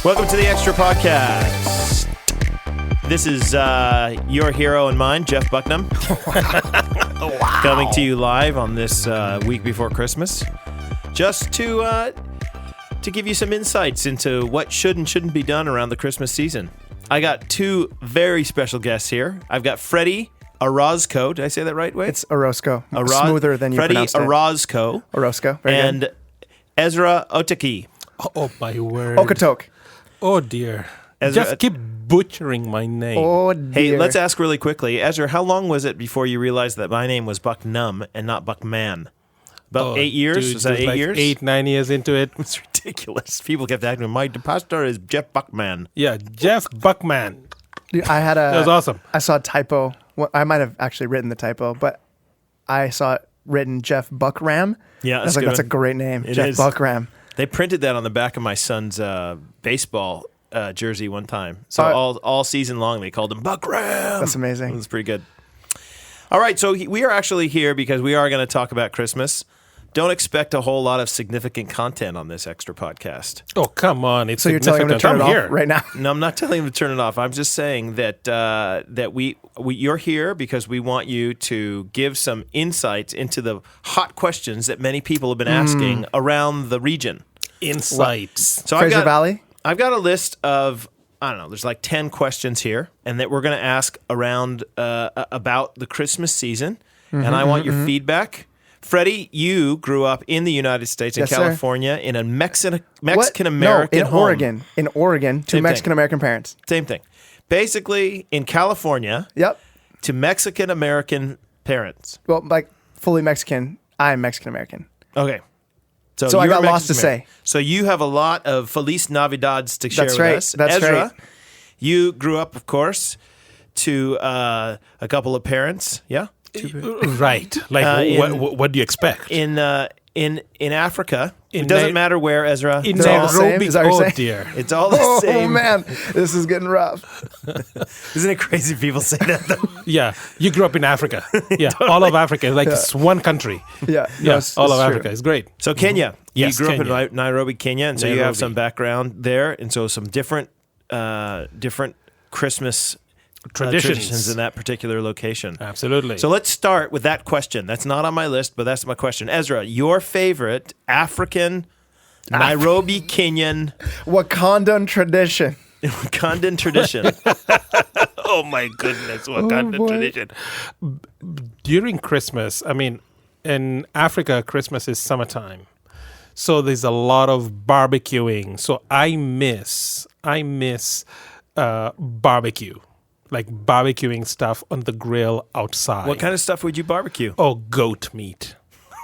Welcome to the Extra Podcast. This is your hero and mine, Jeff Buckram. Wow. Coming to you live on this week before Christmas. Just to give you some insights into what should and shouldn't be done around the Christmas season. I got two very special guests here. I've got Fredy Orozco. Did I say that right way? It's Orozco. Smoother than you pronounced it. Fredy Orozco. Orozco. Very and good. Ezra Otiko. Oh, my word. Okotok. Oh, dear. Ezra, just keep butchering my name. Oh, dear. Hey, let's ask really quickly. Ezra, how long was it before you realized that my name was Bucknum and not Buckman? About 8 years? Dude, was that 8 like years? 8-9 years into it. It's ridiculous. People kept asking me, my pastor is Jeff Buckman. Yeah, Jeff Buckman. Dude, that was awesome. I saw a typo. Well, I might have actually written the typo, but I saw it written Jeff Buckram. Yeah, I was like, that's a great name. Jeff Buckram. They printed that on the back of my son's baseball jersey one time. So all season long, they called him Buckram. That's amazing. It was pretty good. All right, so we are actually here because we are going to talk about Christmas. Don't expect a whole lot of significant content on this extra podcast. Oh, come on. It's so you're telling him to turn it off right now? No, I'm not telling him to turn it off. I'm just saying that you're here because we want you to give some insights into the hot questions that many people have been asking around the region. Insights. So Fraser Valley? I've got a list of, I don't know, there's like 10 questions here, and that we're going to ask around about the Christmas season, and I want your feedback. Fredy, you grew up in the United States, in California, in a Mexican-American home. In Oregon, to Mexican-American parents. Same thing. Basically, in California, to Mexican-American parents. Well, like fully Mexican, I'm Mexican-American. Okay. So I got lots to say. So you have a lot of Feliz Navidades to share with us. That's Ezra, right. You grew up, of course, to a couple of parents, yeah? Right. Like, what do you expect? In Africa, it doesn't matter where, Ezra. In They're all the same? Nairobi. Is that what you're Oh, saying? dear. It's all the same. Oh, man. This is getting rough. Isn't it crazy people say that, though? Yeah. You grew up in Africa. Yeah. Totally. All of Africa. Like, it's one country. Yeah. Yeah. All of Africa. It's great. So, Kenya. Yes, you grew Kenya. up in Nairobi, Kenya, and so you have some background there, and so some different Christmas traditions in that particular location. Absolutely. So let's start with that question. That's not on my list, but that's my question. Ezra, your favorite African, Nairobi, Kenyan... Wakandan tradition. Wakandan tradition. Oh, my goodness. Wakandan tradition. During Christmas, I mean, in Africa, Christmas is summertime. So there's a lot of barbecuing. So I miss barbecue. Like barbecuing stuff on the grill outside. What kind of stuff would you barbecue? Oh, goat meat.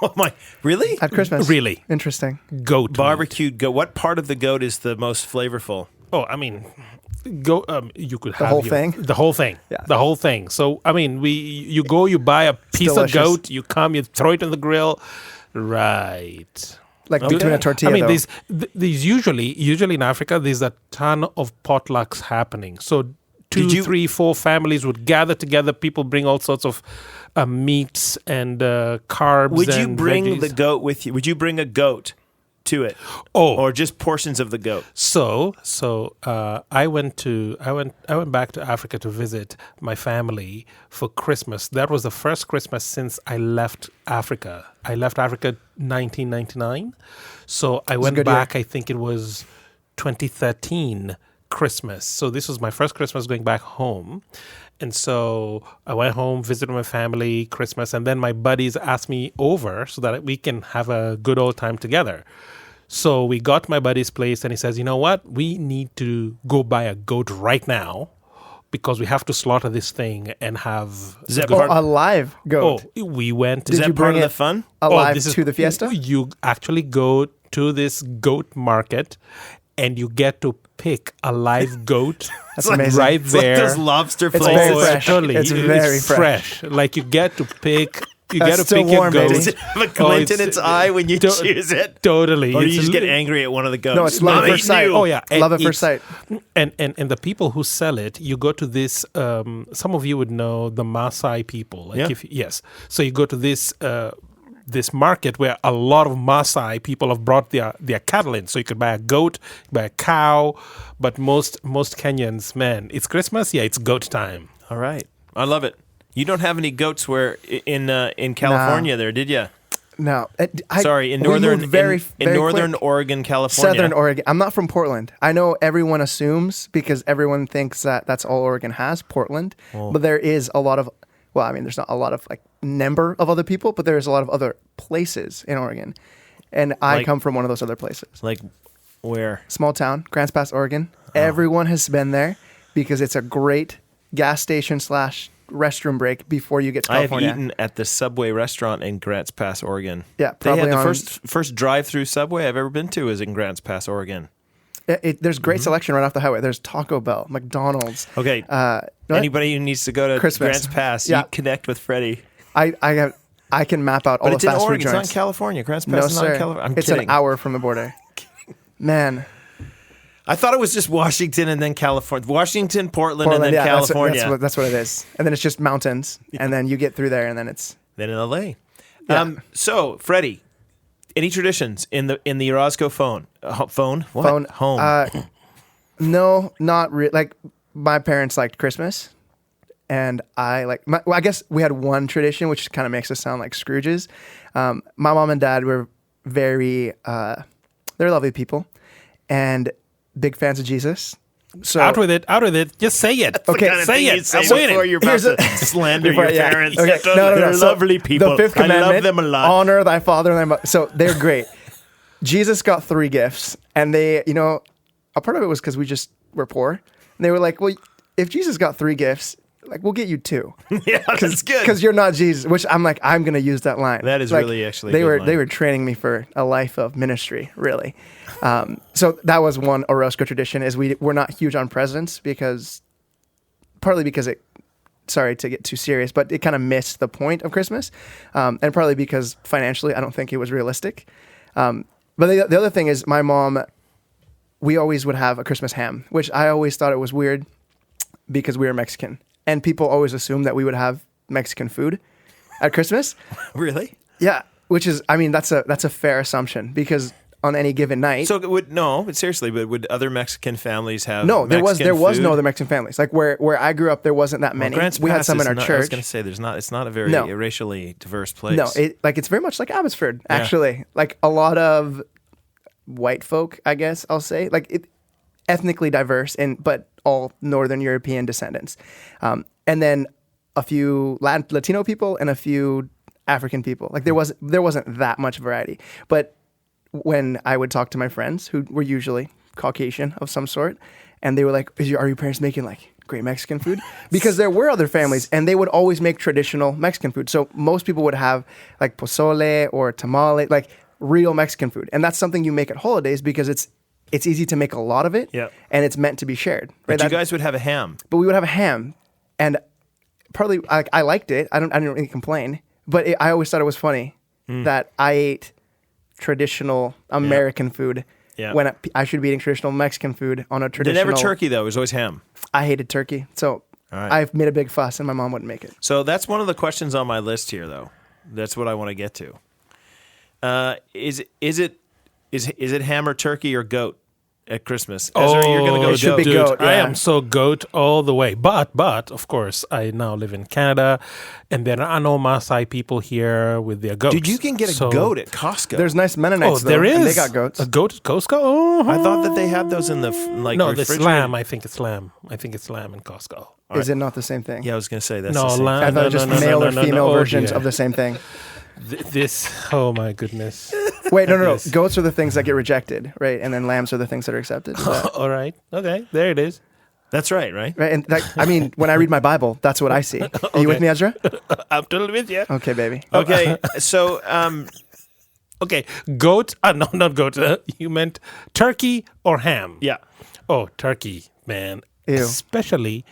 Oh my! Really? At Christmas? Really? Interesting. Goat Barbecued goat. What part of the goat is the most flavorful? Oh, I mean, you could have whole thing? The whole thing. Yeah. The whole thing. So I mean, you buy a piece of goat, you throw it on the grill, right? Like between a tortilla. I mean, these usually in Africa, there's a ton of potlucks happening. So 2, 3, 4 families would gather together. People bring all sorts of meats and carbs. Would you bring veggies. the goat with you? Would you bring a goat to it? Oh, or just portions of the goat? So I went back to Africa to visit my family for Christmas. That was the first Christmas since I left Africa. I left Africa 1999. So I went back. I think it was 2013. Christmas. So this was my first Christmas going back home. And so I went home, visited my family, Christmas, and then my buddies asked me over so that we can have a good old time together. So we got to my buddy's place and he says, you know what? We need to go buy a goat right now because we have to slaughter this thing and have... a live goat. Oh, we went... Is that part of the fun? Alive to the fiesta? You actually go to this goat market and you get to pick a live goat. That's amazing. Right there. It's like those lobster places. It's very fresh. Totally. It's very fresh. Like you get to pick You got to still pick your warm, baby. goat. Does it have a glint in its eye when you choose it? Totally. Or do It's you just a get li- angry at one of the goats? No, it's love at Mommy first sight. knew. Oh yeah, Love at first sight. And the people who sell it, you go to this. Some of you would know the Maasai people. Like Yeah. yes. So you go to this market where a lot of Maasai people have brought their cattle in. So you could buy a goat, buy a cow, but most Kenyans, man, it's Christmas. Yeah, it's goat time. All right. I love it. You don't have any goats where in California there, did you? No. Sorry, in we northern moved very northern quick. Oregon, California. Southern Oregon. I'm not from Portland. I know everyone assumes because everyone thinks that that's all Oregon has, Portland. But there is a lot of, well, I mean, there's not a lot of like number of other people, but there's a lot of other places in Oregon. And I Like- come from one of those other places. Like where? Small town, Grants Pass, Oregon. Everyone has been there because it's a great gas station / restroom break before you get to I have California. eaten at the Subway restaurant in Grants Pass, Oregon. Yeah, They had probably the on- first drive-through Subway I've ever been to is in Grants Pass, Oregon. There's great selection right off the highway. There's Taco Bell, McDonald's. Okay. What? Anybody who needs to go to Christmas. Grants Pass, Yeah. you connect with Fredy. I can map out all But the it's in fast food Oregon. It's not in joints. California. Grants Pass No, is not in sir. California. I'm It's kidding. an hour from the border. Man, I thought it was just Washington and then California. Washington, Portland and then yeah, California. that's what it is. And then it's just mountains, and then you get through there, and then it's Then in LA. Yeah. So, Fredy, any traditions in the Orozco phone? Phone? What? phone Home. No, not really. Like my parents liked Christmas, and I guess we had one tradition, which kind of makes us sound like Scrooges. My mom and dad were very, they're lovely people, and big fans of Jesus. So Out with it. Just say it. Okay, Kind of say thing it. you'd say I'm waiting. before you're about Here's to a- slander Before- your yeah. parents. Okay. No. They're So lovely people. The fifth I commandment, love them a lot. honor thy father and thy mother. So they're great. Jesus got 3 gifts, and they, a part of it was because we just were poor. And they were like, well, if Jesus got 3 gifts, like we'll get you 2. Yeah, that's good. Because you're not Jesus. Which I'm like, I'm going to use that line. That is Like, really actually a They good were line. they were training me for a life of ministry, really. So that was one Orozco tradition. Is we're not huge on presents partly because it. Sorry to get too serious, but it kind of missed the point of Christmas, and partly because financially, I don't think it was realistic. But the other thing is, my mom, we always would have a Christmas ham, which I always thought it was weird because we were Mexican, and people always assumed that we would have Mexican food at Christmas. Really? Yeah, which is, I mean, that's a fair assumption because on any given night. So but seriously, but would other Mexican families have No, there was food? no other Mexican families. Like where I grew up, there wasn't that many. Grants We had Pass some in is our not- church. I was going to say it's not a very No. racially diverse place. No, it's very much like Abbotsford, actually. Like a lot of white folk, I guess I'll say, like ethnically diverse, but all Northern European descendants, and then a few Latino people and a few African people. Like there wasn't that much variety. But when I would talk to my friends who were usually Caucasian of some sort, and they were like, are your parents making like great Mexican food? Because there were other families, and they would always make traditional Mexican food. So most people would have like pozole or tamale, like real Mexican food. And that's something you make at holidays because it's easy to make a lot of it, Yeah. and it's meant to be shared. But Right? you guys would have a ham. But we would have a ham, and partly I liked it. I didn't really complain, but I always thought it was funny that I ate traditional American food when I should be eating traditional Mexican food on a traditional. Never turkey though. It was always ham. I hated turkey, so right. I've made a big fuss, and my mom wouldn't make it. So that's one of the questions on my list here, though. That's what I want to get to. Is it ham or turkey or goat at Christmas? Ezra, you're going to go it should be goat. goat. I yeah. am so goat all the way. But of course, I now live in Canada, and there are no Maasai people here with their goats. Dude, you can get a So- goat at Costco. There's nice Mennonites. Oh, there though, is. and they got goats. A goat at Costco? Oh, I thought that they had those in the no, it's refrigerator. lamb. I think it's lamb. I think it's lamb in Costco. Is it not the same thing? Yeah, I was going to say that's No, the same lamb. I thought no, just no, no, male no, or no, female no. Oh, versions dear. of the same thing. This. Oh my goodness. Wait, no. Yes. Goats are the things that get rejected, right? And then lambs are the things that are accepted. Is that- All right. Okay. There it is. That's right, right? right? And I mean, when I read my Bible, that's what I see. Are you with me, Ezra? I'm totally with you. Okay, baby. Okay, so Okay. Goat. No, not goat. You meant turkey or ham? yeah. Oh, turkey, man. Ew. Especially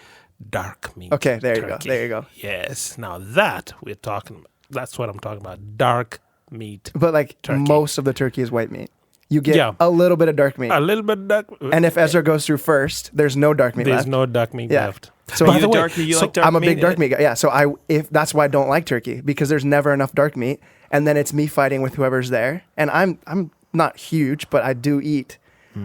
dark meat. Okay, there you go. turkey. There you go. Yes. Now that we're talking about. That's what I'm talking about. Dark meat. But like turkey. most of the turkey is white meat. You get Yeah. a little bit of dark meat. A little bit dark. And if Ezra goes through first, there's no dark meat There's left. no dark meat Yeah. left. So Are by you the way, dark? You like dark I'm a meat? big dark meat guy. Yeah. So if that's why I don't like turkey, because there's never enough dark meat, and then it's me fighting with whoever's there. And I'm not huge, but I do eat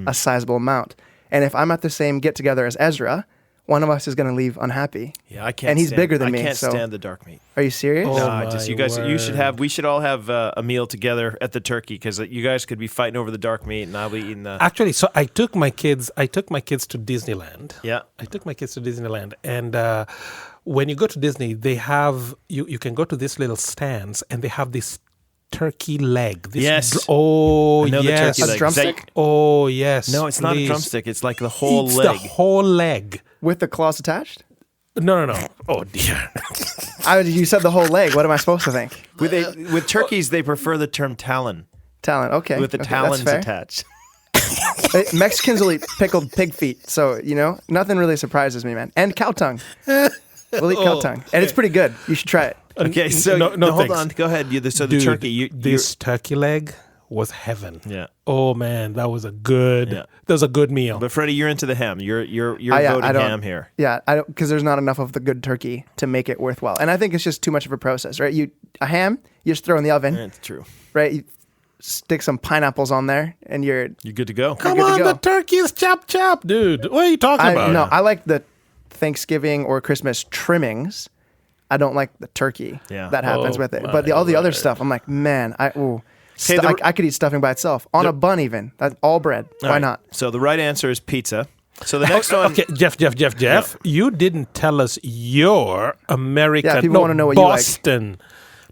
a sizable amount. And if I'm at the same get together as Ezra, one of us is going to leave unhappy. Yeah, I can't. And he's bigger than I me. I can't so stand the dark meat. Are you serious? Oh, Nah, just my you guys. You should word. have. We should all have a meal together at the turkey because you guys could be fighting over the dark meat, and I'll be eating the. Actually, so I took my kids to Disneyland. Yeah. I took my kids to Disneyland, and when you go to Disney, they have you can go to these little stands, and they have this turkey leg. This Yes. Oh, I know the yes. turkey leg. drumstick? Oh, yes. No, it's not a please. drumstick. It's like the whole It's leg. the whole leg. With the claws attached? No. Oh, dear. You said the whole leg. What am I supposed to think? With turkeys, they prefer the term talon. Talon. Okay. With the Okay, talons that's fair. attached. Mexicans will eat pickled pig feet, so nothing really surprises me, man. And cow tongue. We'll eat cow tongue, and it's pretty good. You should try it. Okay, so No, hold thanks. on. Go ahead. So the Dude, turkey. this turkey leg was heaven. Yeah. Oh man, that was a good. Yeah. That was a good meal. But Freddie, you're into the ham. You're I voting don't- ham here. Yeah, I don't because there's not enough of the good turkey to make it worthwhile, and I think it's just too much of a process, right? A ham, you just throw in the oven, That's true. right? You stick some pineapples on there, and you're. You're good to go. Come good to on, go. the turkey is chop, dude. What are you talking about? No, I like the Thanksgiving or Christmas trimmings. I don't like the turkey Yeah. that happens Oh, with it, my but all the other word. stuff, I'm like, man, I the- could eat stuffing by itself on a bun, even. That's all bread. All Why right. not? So the right answer is pizza. So the next one. Okay, Jeff. You didn't tell us your American. Yeah, people wanna know what you like. Boston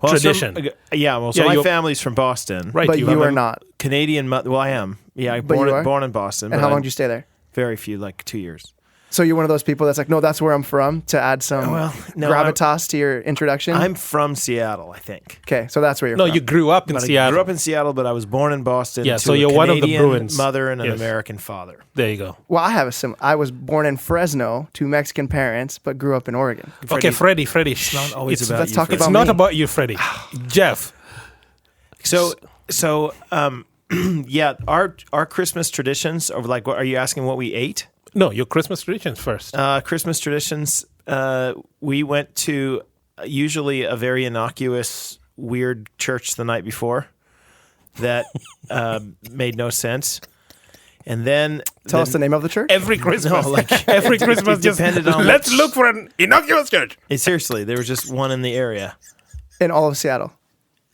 Well, tradition. So Yeah, my you're- family's from Boston. Right, But you have are a- not. Canadian. Well, I am. Yeah, But you are? born in Boston. And but how long I'm did you stay there? Very few, like 2 years. So you're one of those people that's like, no, that's where I'm from, to add some no, gravitas to your introduction. I'm from Seattle, I think. Okay, so that's where you're No, from. you grew up in But I Seattle. grew up in Seattle, but I was born in Boston. Yeah, to so a you're one of the Canadian Bruins. mother and an Yes. American father. There you go. Well, I was born in Fresno to Mexican parents, but grew up in Oregon. Okay, Freddie. It's not always about let's you, talk Freddie. It's about not me. about you, Freddie. Jeff. So, yeah, our Christmas traditions are like. What are you asking? What we ate? No, your Christmas traditions first. Christmas traditions. We went to usually a very innocuous, weird church the night before that made no sense. And then Tell us the name of the church. Every Christmas, No, like, every Christmas, it just depended on let's which- look for an innocuous church. seriously, there was just one in the area. In all of Seattle.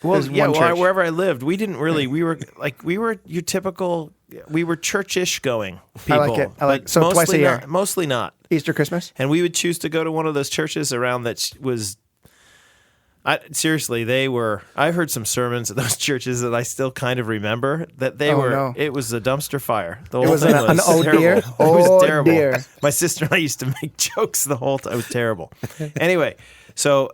Well, There's yeah, one church. wherever I lived, we didn't really. We were your typical. We were churchish going people. I like it. I like- but so twice mostly a year. not- mostly not. Easter, Christmas. And we would choose to go to one of those churches around that was. Seriously, they were. I heard some sermons at those churches that I still kind of remember. That they Oh, were. no. It was a dumpster fire. The It whole was thing an was oh terrible. dear. It Oh was terrible. dear. My sister and I used to make jokes the whole time. It was terrible. Anyway, so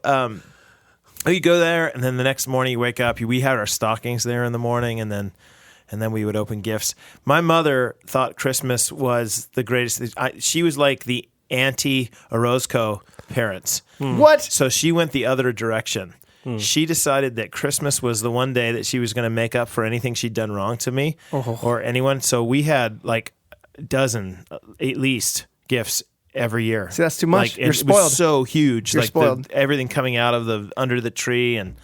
you go there, and then the next morning you wake up. We had our stockings there in the morning, and then we would open gifts. My mother thought Christmas was the greatest. She was like the anti-Orozco parents. What? So she went the other direction. She decided that Christmas was the one day that she was going to make up for anything she'd done wrong to me or anyone. So we had like a dozen, at least, gifts every year. See, that's too much. Like, You're it spoiled. was so huge. You're like spoiled. everything coming out of under the tree and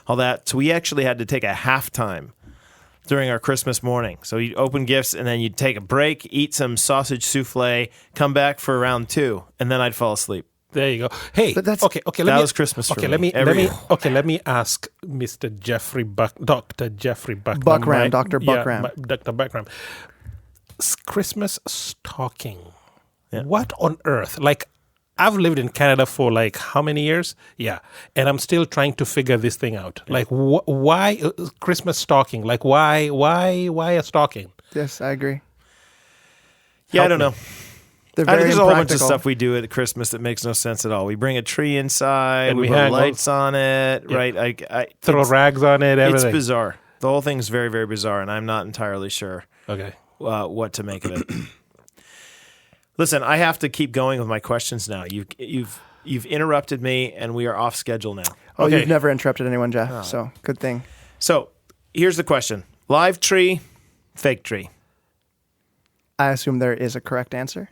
all that. So we actually had to take a halftime during our Christmas morning. So you'd open gifts and then you'd take a break, eat some sausage souffle, come back for round 2, and then I'd fall asleep. There you go. Hey, But that's- okay. That was Christmas for me, every year. Let me ask Mr. Dr. Jeffrey Buckram. Buckram, Dr. Buckram. Dr. Buckram. Christmas stocking. Yeah. What on earth? Like, I've lived in Canada for like how many years? Yeah, and I'm still trying to figure this thing out. Like, why Christmas stocking? Like, why a stocking? Yes, I agree. Yeah, I Help don't me. know. They're very There's a whole bunch of impractical. stuff we do at Christmas that makes no sense at all. We bring a tree inside, And we we put hang lights on it, Yeah. right? Throw rags on it, It's everything. bizarre. The whole thing's very, very bizarre, and I'm not entirely sure Okay. what to make of it. Listen, I have to keep going with my questions now. You've interrupted me, and we are off schedule now. Oh, Okay. you've never interrupted anyone, Jeff. So good thing. So here's the question: live tree, fake tree. I assume there is a correct answer.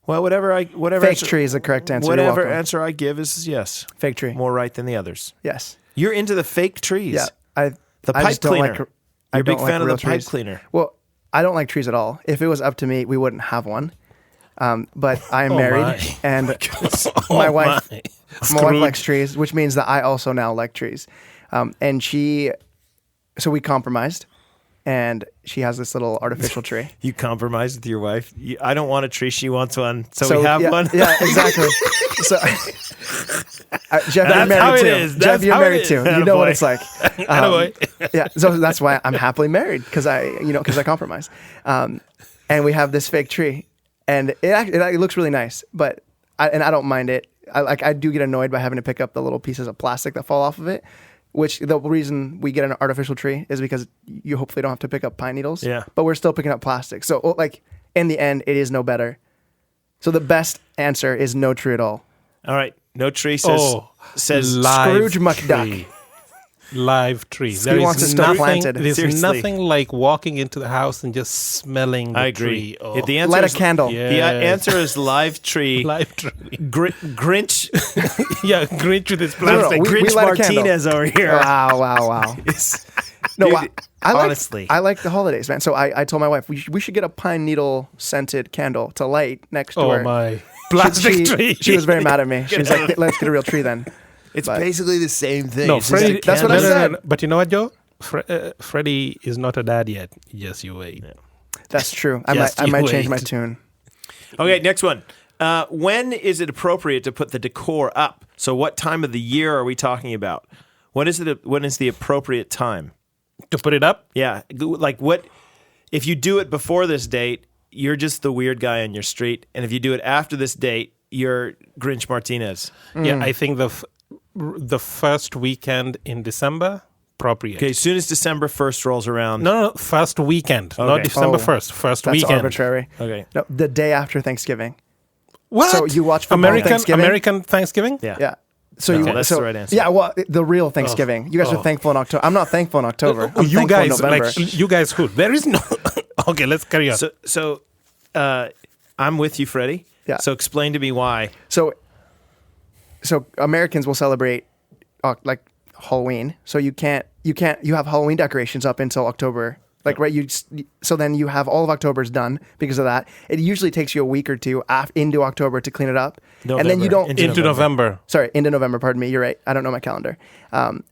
Well, whatever Fake answer, tree is the correct answer. You're whatever welcome. answer I give is yes. Fake tree. More right than the others. Yes. You're into the fake trees. Yeah. The I pipe just don't cleaner. like. You're I a big don't fan like of the real pipe trees. cleaner. Well, I don't like trees at all. If it was up to me, we wouldn't have one. But I am married, my. and my wife, my wife likes trees, which means that I also now like trees. And so we compromised, and she has this little artificial tree. You compromise with your wife. I don't want a tree. She wants one. So we have yeah, one. Yeah, exactly. So, Jeff, you're That's married how it too. is. Jeff, That's you're how it married is. too. You know what Attaboy. it's like. Yeah, so that's why I'm happily married because I compromise. And we have this fake tree, and it looks really nice, but I don't mind it. I do get annoyed by having to pick up the little pieces of plastic that fall off of it. Which the reason we get an artificial tree is because you hopefully don't have to pick up pine needles. Yeah. But we're still picking up plastic. So like in the end, it is no better. So the best answer is no tree at all. All right. No tree says live Scrooge McDuck. tree. Live tree. He wants to stay planted. There's Seriously. nothing like walking into the house and just smelling the I agree. tree. Oh. If the answer Light a is, candle. Yeah. The answer is live tree. Live tree. Grinch. Yeah, Grinch with his No, no, plastic. we Grinch light a candle. Martinez over here. Wow. No, Dude, honestly. I like the holidays, man. So I told my wife we should get a pine needle scented candle to light next to Oh her. my. Plastic tree. She was very mad at me. She was like, "Let's get a real tree then." It's But- basically the same thing. No, It's just Fredy, a that's what I candle. said. But you know what, Joe? Fredy is not a dad yet. Yes, you wait. That's true. I Just might you change my wait. tune. Okay, next one. When is it appropriate to put the decor up? So what time of the year are we talking about? When is the appropriate time? To put it up? Yeah, like what if you do it before this date, you're just the weird guy on your street, and if you do it after this date, you're Grinch Martinez. Yeah, I think the first weekend in December, appropriate. Okay, as soon as December 1st rolls around. No, first weekend, not Okay. December Oh, 1st. First That's weekend. arbitrary. Okay. No, the day after Thanksgiving. What? So you watch football on Thanksgiving? American Thanksgiving? Yeah. Yeah. So No, that's the right answer. Yeah, well, the real Thanksgiving. You guys are thankful in October. I'm not thankful in October. I'm You thankful in guys, November. you guys who? There is no... Okay, let's carry on. So I'm with you, Fredy. Yeah. So explain to me why. So Americans will celebrate like Halloween. So you have Halloween decorations up until October. Like so then you have all of October's done because of that. It usually takes you a week or two into October to clean it up, and then you November. don't Into November. Sorry, into November. Pardon me. You're right. I don't know my calendar. And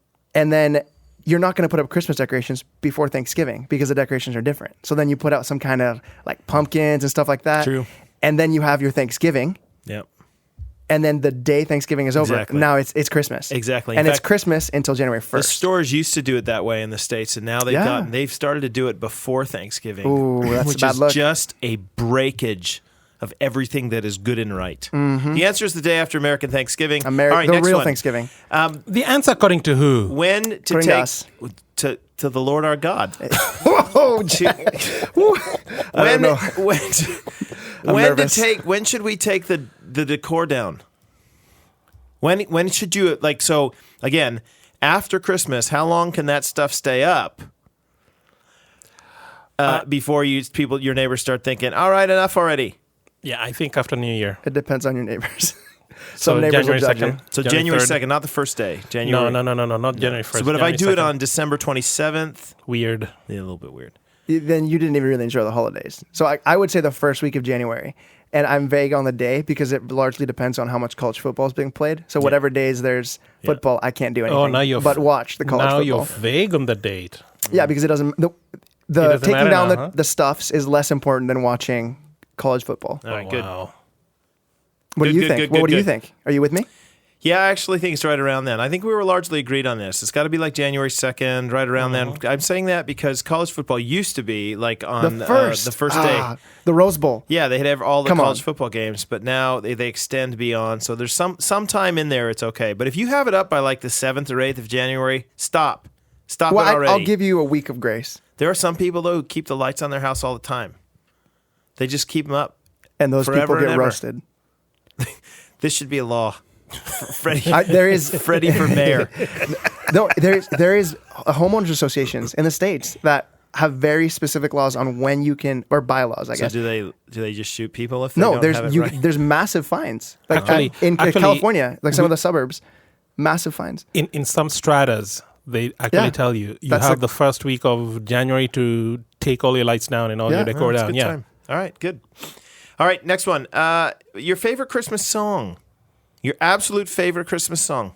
then you're not going to put up Christmas decorations before Thanksgiving because the decorations are different. So then you put out some kind of like pumpkins and stuff like that. True. And then you have your Thanksgiving. Yep. And then the day Thanksgiving is over, Exactly. now it's Christmas. Exactly. In And it's fact, Christmas until January 1st. The stores used to do it that way in the States, and now they've started to do it before Thanksgiving. Ooh, that's a which bad is look. just a breakage of everything that is good and right. The answer is the day after American Thanksgiving. All right, the next real one. Thanksgiving. The answer according to who? When to According to take us. to the Lord our God. Oh, gee. When know. when should we take the decor down? When should you like so again after Christmas? How long can that stuff stay up before your neighbors start thinking, all right, enough already? Yeah, I think after New Year. It depends on your neighbors. So Some neighbors January will judge 2nd. you. So January 3rd. 2nd, not the first day. January. No, not January 1st. So, but if I January do it 2nd. on December 27th, Weird. yeah, a little bit weird. Then you didn't even really enjoy the holidays. So I would say the first week of January. And I'm vague on the day because it largely depends on how much college football is being played. So whatever days there's football, I can't do anything. Oh, now you're... but watch the college now football. you're vague on the date. Yeah, because it doesn't... The doesn't taking matter down now, huh? the stuffs is less important than watching college football. All right, good. Wow. What do Good, you good, think? good, What good, do you good. think? Are you with me? Yeah, I actually think it's right around then. I think we were largely agreed on this. It's got to be like January 2nd, right around then. I'm saying that because college football used to be like on The first day. The Rose Bowl. Yeah, they'd have all the Come on. college football games, but now they extend beyond. So there's some time in there, it's okay. But if you have it up by like the 7th or 8th of January, stop. Stop Well, it already. I'll give you a week of grace. There are some people, though, who keep the lights on their house all the time. They just keep them up. And those Forever people and get ever. roasted. This should be a law. Fredy. There is Fredy for mayor. no, there is homeowners associations in the States that have very specific laws on when you can, or bylaws, I guess. So do they just shoot people if they don't have it right? There's massive fines. Like Actually, in California, like some of the suburbs, massive fines. In some stratas, they actually tell you That's have like- the first week of January to take all your lights down and all your decor It's a down. good Yeah. time. All right, good. All right, next one. Your favorite Christmas song. Your absolute favorite Christmas song.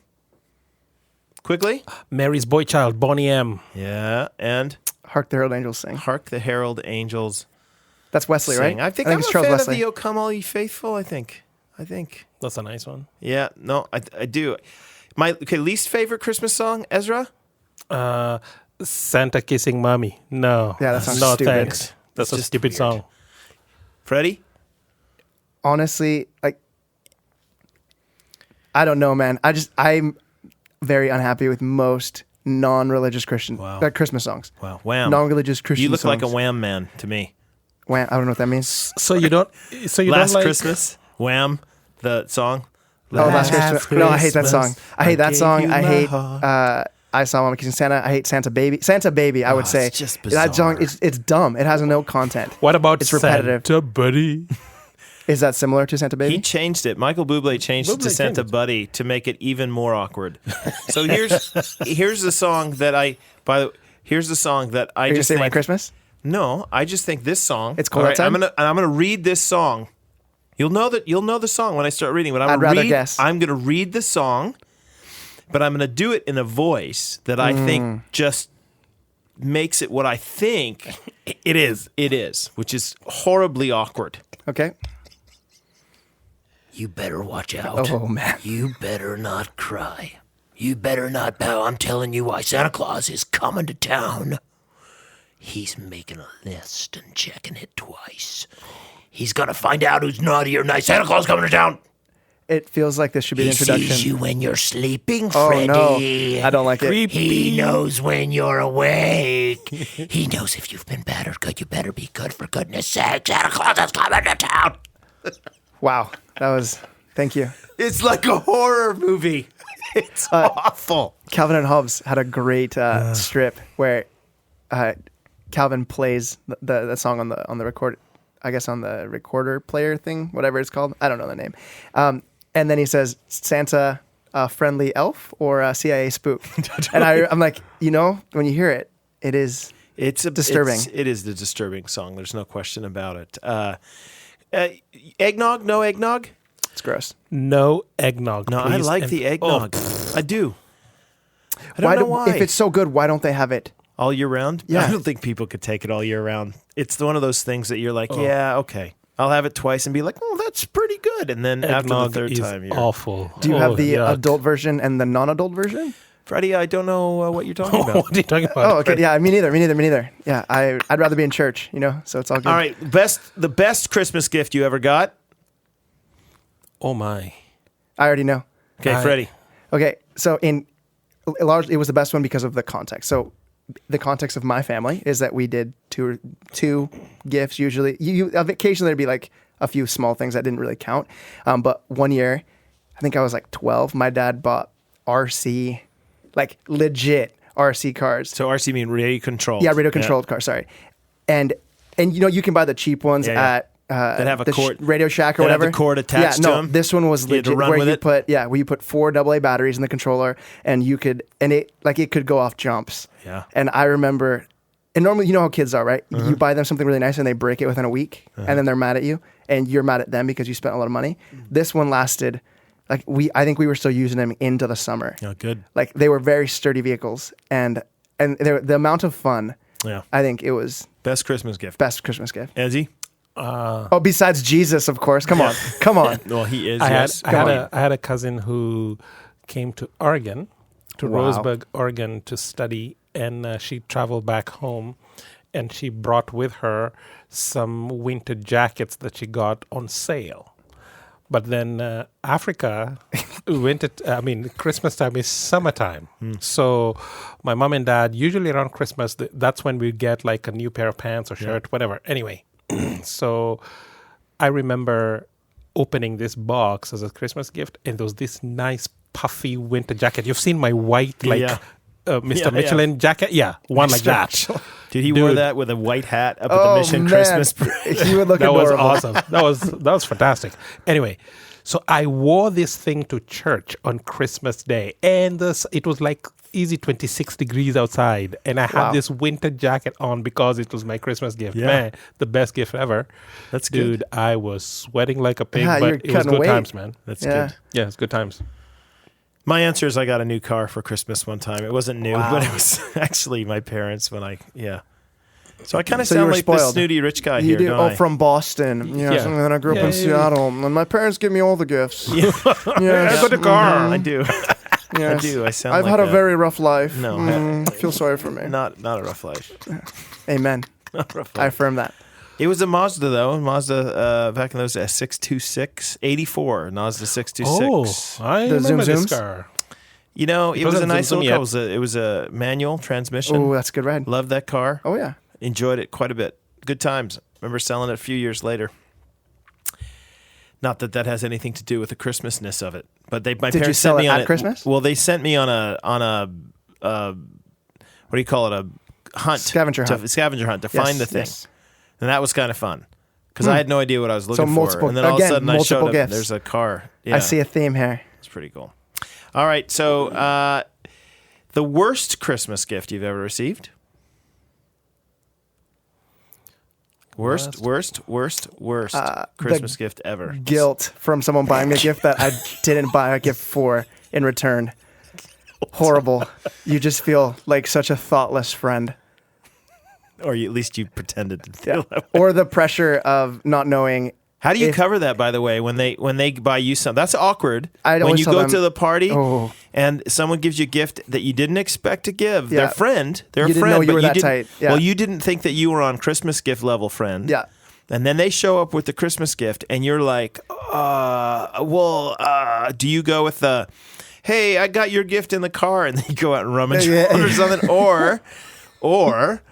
Quickly. Mary's Boy Child, Bonnie M. Yeah, and Hark the Herald Angels Sing. Hark the Herald Angels That's Wesley, Sing. right? I think I'm it's a Charles fan Wesley. of the O Come All Ye Faithful, I think. That's a nice one. Yeah, no, I do. My least favorite Christmas song, Ezra? Santa Kissing Mommy. No. Yeah, that sounds no, stupid. thanks. That's It's a just stupid weird. song. Fredy? Honestly, like, I don't know, man. I'm very unhappy with most non-religious Christian Christmas songs. Wow, Wham. Non-religious Christian You look songs. like a Wham man to me. Wham. I don't know what that means. So you don't. So you Last don't like Christmas, Wham, the song. Oh, Last Christmas. No, I hate that song. I hate that song. I hate. I saw Mama Kissing Santa. I hate Santa Baby. Santa Baby, I would say. it's just That song, bizarre. it's dumb. It has no content. What about It's repetitive. Santa Buddy? Is that similar to Santa Baby? He changed it. Michael Bublé changed it to Bublé Santa changed it. Buddy to make it even more awkward. So here's the song that I. By the here's the song that I Are you gonna just say think. White Christmas? No, I just think this song. It's cold all outside? I'm gonna read this song. You'll know the song when I start reading. But I'd rather guess. I'm gonna read the song, but I'm gonna do it in a voice that I think just makes it what I think it is. It is, which is horribly awkward. Okay. You better watch out. Oh, man. You better not cry. You better not bow. I'm telling you why Santa Claus is coming to town. He's making a list and checking it twice. He's gonna find out who's naughty or nice. Santa Claus coming to town. It feels like this should be He the introduction. sees you when you're sleeping, Oh, Fredy. no. I don't like it. He knows when you're awake. He knows if you've been bad or good. You better be good, for goodness sake. Santa Claus is coming to town. Wow. That was. Thank you. It's like a horror movie. It's awful. Calvin and Hobbes had a great strip where Calvin plays the song on the record, I guess on the recorder player thing, whatever it's called. I don't know the name. And then he says, Santa, friendly elf or a CIA spook. And I'm like, when you hear it, it is disturbing. It is the disturbing song. There's no question about it. Eggnog? No eggnog? It's gross. No eggnog. No, I please. like And- the eggnog. I do. I don't Why know why. If it's so good, why don't they have it? all year round? Yeah. I don't think people could take it all year round. It's one of those things that you're like, yeah, okay. I'll have it twice and be like, oh, that's pretty good. And then after the Eggnog third is time, you're awful. Do you have the yuck. adult version and the non-adult version? Freddie, I don't know what you're talking about. What are you talking about? Oh, okay. Yeah, me neither. Yeah, I'd rather be in church, so it's all good. All right, the best Christmas gift you ever got? Oh my. I already know. Okay, I- Freddie. Okay, so it was the best one because of the context. So the context of my family is that we did two gifts usually. Occasionally there'd be like a few small things that didn't really count. But one year, I think I was like 12. My dad bought RC, like legit RC cars. So RC mean radio controlled. Yeah, radio controlled cars. Sorry, and you can buy the cheap ones Yeah, yeah. at. That have a the cord- Radio Shack or that have whatever. the cord attached yeah, to no, 'em? this one was You had to legit. run where with it? where you put 4 AA batteries in the controller, and it could go off jumps. Yeah. And I remember, and normally you know how kids are, right? You buy them something really nice, and they break it within a week, and then they're mad at you, and you're mad at them because you spent a lot of money. This one lasted, I think we were still using them into the summer. Oh, good. Like they were very sturdy vehicles, and the amount of fun. Yeah. I think it was Best Christmas gift. best Christmas gift. Ezzy? Oh, besides Jesus, of course. Come on. Well, he is, I yes. had a cousin who came to Oregon, to Wow. Roseburg, Oregon, to study, and she traveled back home, and she brought with her some winter jackets that she got on sale. But then Africa, Christmas time is summertime. So my mom and dad, usually around Christmas, that's when we get like a new pair of pants or shirt, whatever. Anyway, so I remember opening this box as a Christmas gift, and there was this nice puffy winter jacket. You've seen my white Mr. Michelin jacket? Yeah, one like that. Dude, he wore that with a white hat up at the Mission Christmas parade. He would look That was adorable. awesome. That was fantastic. Anyway, so I wore this thing to church on Christmas Day, and it was like easy 26 degrees outside, and I had this winter jacket on because it was my Christmas gift. Yeah. Man, the best gift ever. That's good. Dude, I was sweating like a pig, Yeah, but you're it was cutting good weight. times, man. That's Yeah. good. Yeah, it's good times. My answer is I got a new car for Christmas one time. It wasn't new, but it was actually my parents So I kind of So you sound were like the spoiled. snooty rich guy You here, do. don't Oh, I? from Boston. Yes, Yeah. and then I grew up Yeah, in yeah, Seattle, and my parents give me all the gifts. Yeah. Yes. I got a car. I do. Yes. I do. I sound I've like had a that. very rough life. No. I feel sorry for me. Not a rough life. Amen. Not a rough I life. affirm that. It was a Mazda, though. Mazda, back in those days, 626, 84, Mazda 626. Oh, I The remember Zoom this Zooms? car. You know, it was a wasn't nice Zoom little Zoom car. yet. It was a manual transmission. Oh, that's a good ride. Loved that car. Oh, yeah. Enjoyed it quite a bit. Good times. Remember selling it a few years later. Not that has anything to do with the Christmasness of it, but my Did you parents sell sent me it on at Christmas? Well, they sent me on a what do you call it? A hunt, Scavenger hunt. scavenger hunt to Yes, find the thing, yes. and that was kind of fun because I had no idea what I was looking for, multiple- and then all of a again, sudden I showed multiple up. gifts. And there's a car. Yeah, I see a theme here. it's pretty cool. All right, so the worst Christmas gift you've ever received. Worst Christmas gift ever. Guilt from someone buying me a gift that I didn't buy a gift for in return. Horrible. You just feel like such a thoughtless friend. Or at least you pretended to feel that way. Or the pressure of not knowing. How do you If- cover that, by the way, when they buy you something? That's awkward. I'd When always you tell go them, to the party "Oh." and someone gives you a gift that you didn't expect to give. Yeah. Their friend. They're You a didn't friend. know you but were that didn't, tight. Yeah. Well, you didn't think that you were on Christmas gift level friend. Yeah. And then they show up with the Christmas gift, and you're like, do you go with the, hey, I got your gift in the car, and then you go out and rummage Yeah. around or something? Or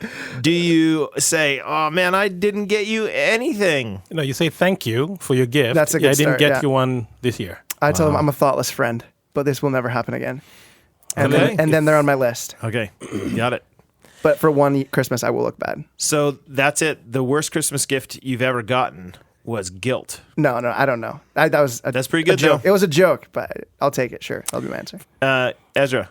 do you say, oh, man, I didn't get you anything? You know, you say thank you for your gift. That's a good I didn't start, get yeah. you one this year. I tell them I'm a thoughtless friend, but this will never happen again. And, Okay. then they're on my list. Okay, got it. But for one Christmas, I will look bad. So that's it. The worst Christmas gift you've ever gotten was guilt. No, I don't know. That's pretty good, joke. though. It was a joke, but I'll take it. Sure, I'll be my answer. Ezra.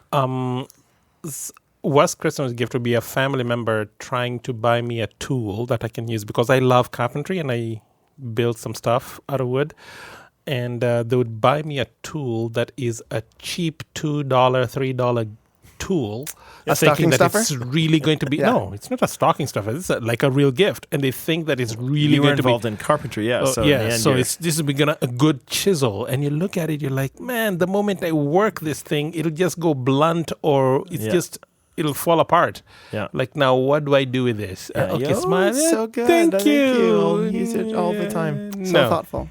Worst Christmas gift would be a family member trying to buy me a tool that I can use because I love carpentry and I build some stuff out of wood. And they would buy me a tool that is a cheap $2, $3 tool. A thinking stocking that stuffer? it's really going to be... Yeah. No, it's not a stocking stuffer. It's like a real gift. And they think that it's really You were going to be... involved in carpentry, yeah. Oh, So in the yeah, end, so you're- this is a good chisel, and you look at it, you're like, man, the moment I work this thing, it'll just go blunt, or it'll fall apart. Yeah. Like, now, what do I do with this? Okay, yo, smile. it's so good. Thank Thank you. you. I'll use it all the time. So No. thoughtful.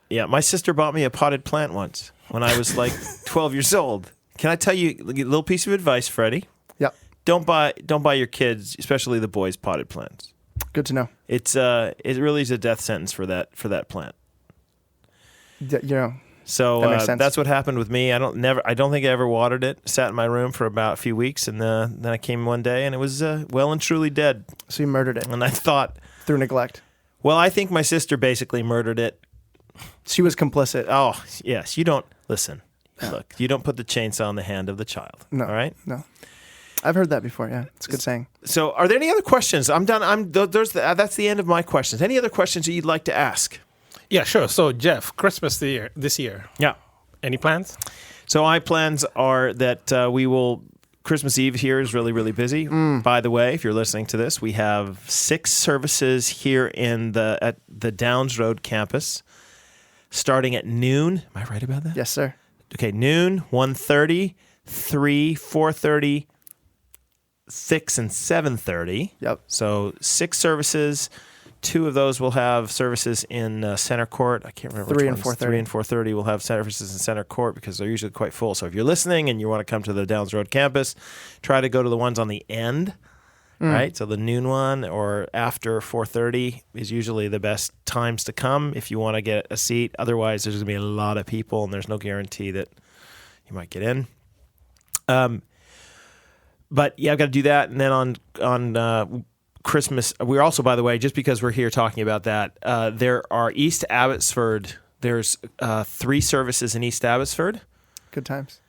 Yeah, my sister bought me a potted plant once when I was like 12 years old. Can I tell you a little piece of advice, Fredy? Yep. Don't buy your kids, especially the boys, potted plants. Good to know. It really is a death sentence for that plant. You know, So That makes sense. that's what happened with me. I don't think I ever watered it. Sat in my room for about a few weeks, and then I came one day, and it was well and truly dead. so you murdered it And I thought, through neglect. well, I think my sister basically murdered it. She was complicit. Oh yes, you don't listen. Look, you don't put the chainsaw in the hand of the child. No. All right. No. I've heard that before. Yeah, it's a good saying. So, are there any other questions? I'm done. That's the end of my questions. Any other questions that you'd like to ask? Yeah, sure. So, Jeff, Christmas this year. Yeah. Any plans? So, my plans are that we will. Christmas Eve here is really, really busy. By the way, if you're listening to this, we have 6 services here at the Downs Road campus, starting at noon. Am I right about that? Yes, sir. Okay, noon, 1:30, 3, 4:30, 6, and 7:30. Yep. So 6 services. 2 of those will have services in Center Court. I can't remember. 3 which and ones. 4:30. 3 and 4:30 will have services in Center Court because they're usually quite full. So if you're listening and you want to come to the Downs Road campus, try to go to the ones on the end right? So the noon one or after 4:30 is usually the best times to come if you want to get a seat. Otherwise, there's going to be a lot of people, and there's no guarantee that you might get in. But yeah, I've got to do that, and then on Christmas, we're also, by the way, just because we're here talking about that, there are East Abbotsford. There's 3 services in East Abbotsford. Good times.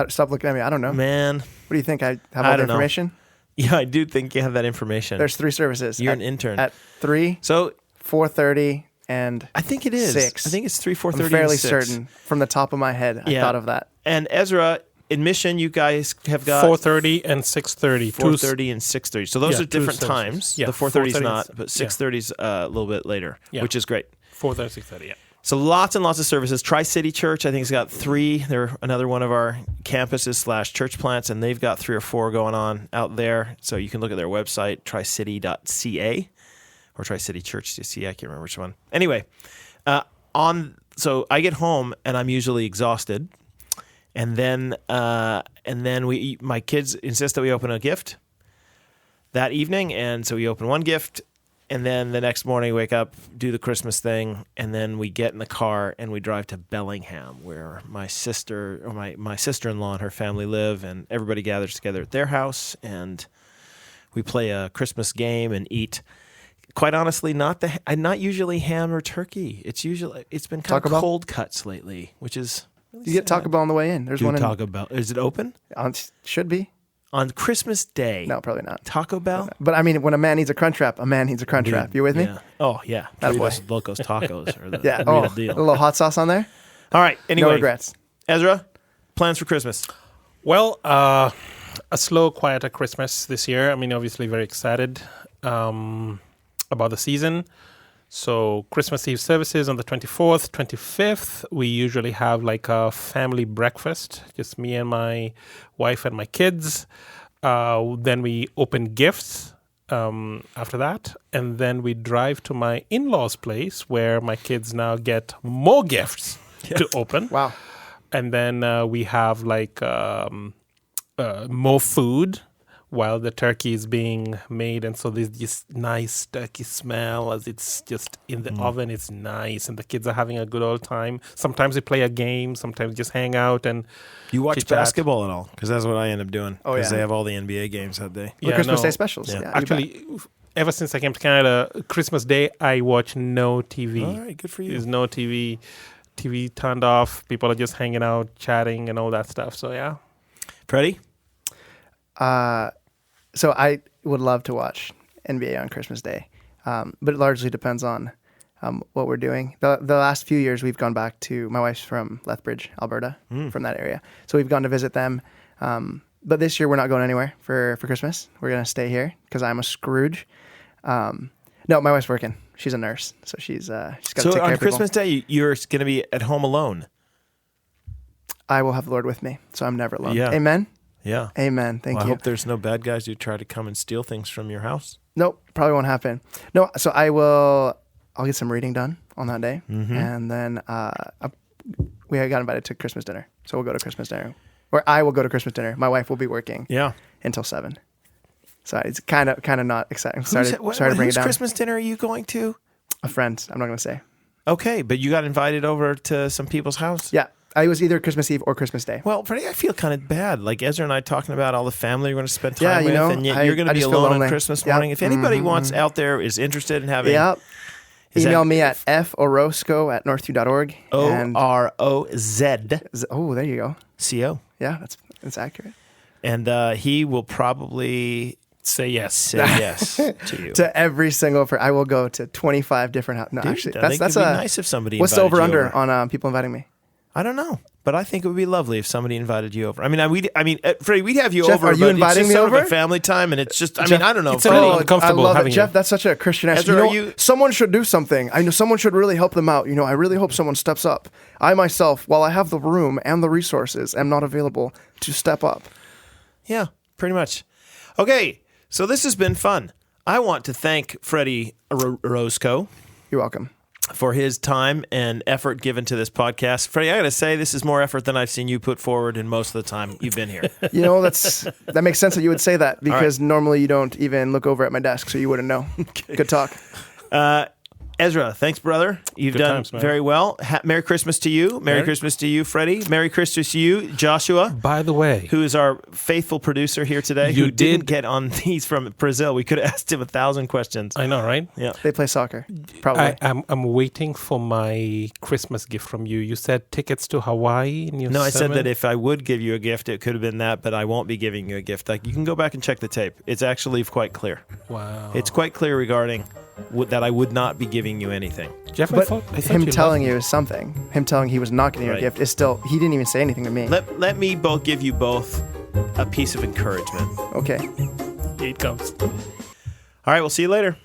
Stop looking at me. I don't know. Man. What do you think? I have all the information? Yeah, I do think you have that information. There's 3 services. You're an intern. At 3, so 4:30, and I think it is 6. I think it's 3, 4:30, I'm fairly and 6. certain. From the top of my head, I thought of that. And Ezra, admission, you guys have got 4:30 and 6:30. 4:30 and 6:30. So those are different times. Yeah, the 4:30 is 4:30 not, but 6:30 is a little bit later, which is great. 4:30, 6:30, yeah. So lots and lots of services. Tri-City Church, I think, has got 3. They're another one of our campuses / church plants, and they've got 3 or 4 going on out there. So you can look at their website, tricity.ca, or tricitychurch.ca. I can't remember which one. Anyway, so I get home, and I'm usually exhausted. And then my kids insist that we open a gift that evening, and so we open one gift. And then the next morning, wake up, do the Christmas thing, and then we get in the car and we drive to Bellingham, where my sister or my sister-in-law and her family live, and everybody gathers together at their house, and we play a Christmas game and eat. Quite honestly, not usually ham or turkey. It's been kind of cold cuts lately, which is really you get Taco Bell on the way in. There's one in Taco Bell. Is it open? Should be. On Christmas Day? No, probably not. Taco Bell? But I mean, when a man needs a crunch wrap, a man needs a crunch wrap. You with me? Yeah. Oh, yeah. Doritos Locos Tacos are the real deal. A little hot sauce on there. All right. Anyway. No regrets. Ezra, plans for Christmas? Well, a slow, quieter Christmas this year. I mean, obviously very excited about the season. So Christmas Eve services on the 24th, 25th. We usually have like a family breakfast, just me and my wife and my kids. Then we open gifts after that. And then we drive to my in-laws' place where my kids now get more gifts to open. Wow. And then we have like more food while the turkey is being made, and so there's this nice turkey smell as it's just in the oven. It's nice, and the kids are having a good old time. Sometimes we play a game, sometimes just hang out and you watch chit-chat. Basketball at all? Because that's what I end up doing. Oh, Because yeah. they have all the NBA games that day. The Christmas Day specials. Yeah. Yeah, Actually, ever since I came to Canada, Christmas Day, I watch no TV. All right, good for you. There's no TV. TV turned off. People are just hanging out, chatting, and all that stuff. So, yeah. Fredy? So I would love to watch NBA on Christmas Day, but it largely depends on what we're doing. The last few years, we've gone back to, my wife's from Lethbridge, Alberta, from that area. So we've gone to visit them. But this year, we're not going anywhere for Christmas. We're going to stay here because I'm a Scrooge. No, my wife's working. She's a nurse, so she's got to take care of people. On Christmas Day, you're going to be at home alone. I will have the Lord with me, so I'm never alone. Yeah. Amen? Yeah. Amen. Thank I you. hope there's no bad guys who try to come and steal things from your house. Nope, probably won't happen. No, so I'll get some reading done on that day, and then we got invited to Christmas dinner, so we'll go to Christmas dinner, or I will go to Christmas dinner. My wife will be working until 7, so it's kind of not exciting. Sorry to bring it down. Christmas dinner are you going to? A friend. I'm not going to say. Okay, but you got invited over to some people's house? Yeah. It was either Christmas Eve or Christmas Day. Well, Fredy, I feel kind of bad. Like Ezra and I talking about all the family we're going to spend time with, and yet you're going to be alone on Christmas morning. If anybody wants out there is interested in having... Email me at forozco@northview.org. OROZ. Oh, there you go. CO. Yeah, that's accurate. And he will probably... Say yes to you. To every single I will go to 25 different houses. No, Dude, actually, I think it'd be nice if somebody what's the invited you over-under over. on people inviting me? I don't know, but I think it would be lovely if somebody invited you over. I mean, Fredy, we'd have you Jeff, over. are you but inviting it's just me sort over? Of a family time, and it's just. I Jeff, mean, I don't know. it's a little uncomfortable I love having it, Jeff. you. That's such a Christian answer. Ezra, someone should do something. I know someone should really help them out. I really hope someone steps up. I myself, while I have the room and the resources, am not available to step up. Yeah, pretty much. Okay, so this has been fun. I want to thank Fredy Orozco. You're welcome. for his time and effort given to this podcast. Fredy, I got to say, this is more effort than I've seen you put forward in most of the time you've been here. You know, that makes sense that you would say that because normally you don't even look over at my desk, so you wouldn't know. Okay. Good talk. Ezra, thanks, brother. You've Good done times, man. very well. Merry Christmas to you. Merry Christmas to you, Fredy. Merry Christmas to you, Joshua. By the way, Who is our faithful producer here today, You who didn't did- get on these from Brazil. We could have asked him 1,000 questions. I know, right? Yeah. They play soccer, probably. I'm waiting for my Christmas gift from you. You said tickets to Hawaii. And you No, I said that if I would give you a gift, it could have been that, but I won't be giving you a gift. Like, you can go back and check the tape. It's actually quite clear. Wow. It's quite clear regarding that I would not be giving you anything. Jeff, But I thought him you telling loved you is something. Him telling he was not getting you Right. a gift is still, he didn't even say anything to me. Let me give you both a piece of encouragement. Okay. me. Here it comes. All right, we'll see you later.